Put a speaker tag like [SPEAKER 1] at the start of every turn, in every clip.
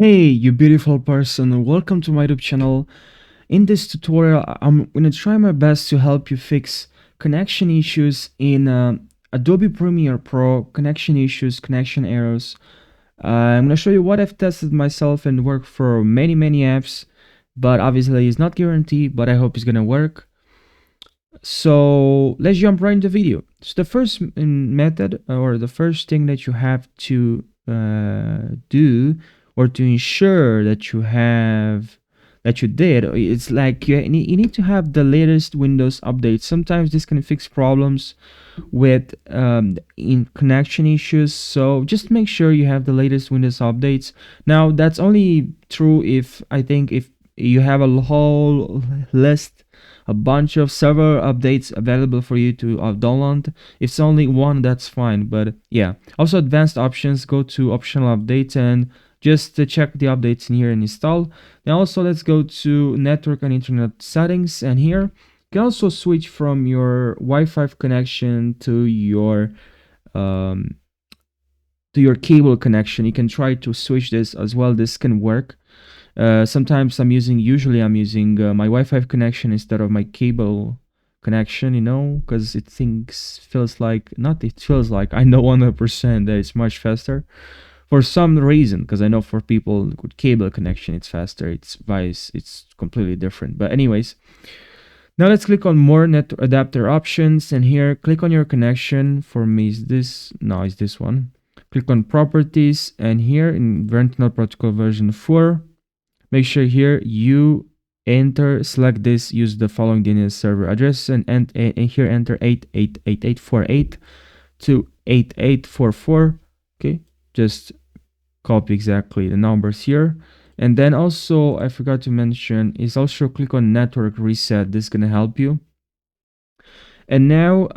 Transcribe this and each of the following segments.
[SPEAKER 1] Hey, you beautiful person, welcome to my YouTube channel. In this tutorial, I'm going to try my best to help you fix connection issues in Adobe Premiere Pro, connection issues, connection errors. I'm going to show you what I've tested myself and worked for many apps, but obviously it's not guaranteed, but I hope it's going to work. So let's jump right into the video. So the first method or the first thing that you have to do or to ensure that you did, it's like you need to have the latest Windows update. Sometimes this can fix problems with in connection issues, so just make sure you have the latest Windows updates. Now that's only true if if you have a whole list, a bunch of several updates available for you to download. If it's only one, that's fine, but yeah. Also, advanced options, go to optional updates and just to check the updates in here and install. Then also let's go to network and internet settings, and here you can also switch from your Wi-Fi connection to your cable connection. You can try to switch this as well. This can work. Sometimes usually I'm using my Wi-Fi connection instead of my cable connection, because it feels like I know 100% that it's much faster for some reason, because I know for people with cable connection it's faster. It's completely different, but anyways, now let's click on more net adapter options, and here click on your connection. For me is this one. Click on properties, and here in Internet Protocol version 4, make sure here you select this, use the following DNS server address, and here enter 888848 to 8844. Okay, just copy exactly the numbers here. And then also, I forgot to mention, is also click on network reset. This is going to help you. And now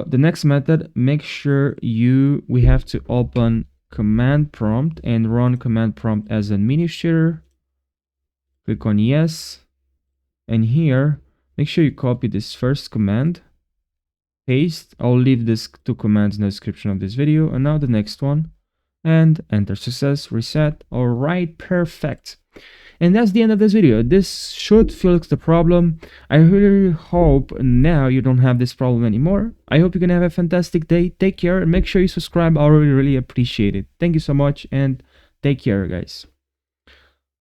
[SPEAKER 1] the next method, make sure we have to open command prompt and run command prompt as administrator. Click on yes, and here make sure you copy this first command, paste. I'll leave this two commands in the description of this video. And now the next one, and enter success, reset. All right, perfect. And that's the end of this video. This should fix the problem. I really hope now you don't have this problem anymore. I hope you can have a fantastic day. Take care and make sure you subscribe. I really appreciate it. Thank you so much and take care, guys.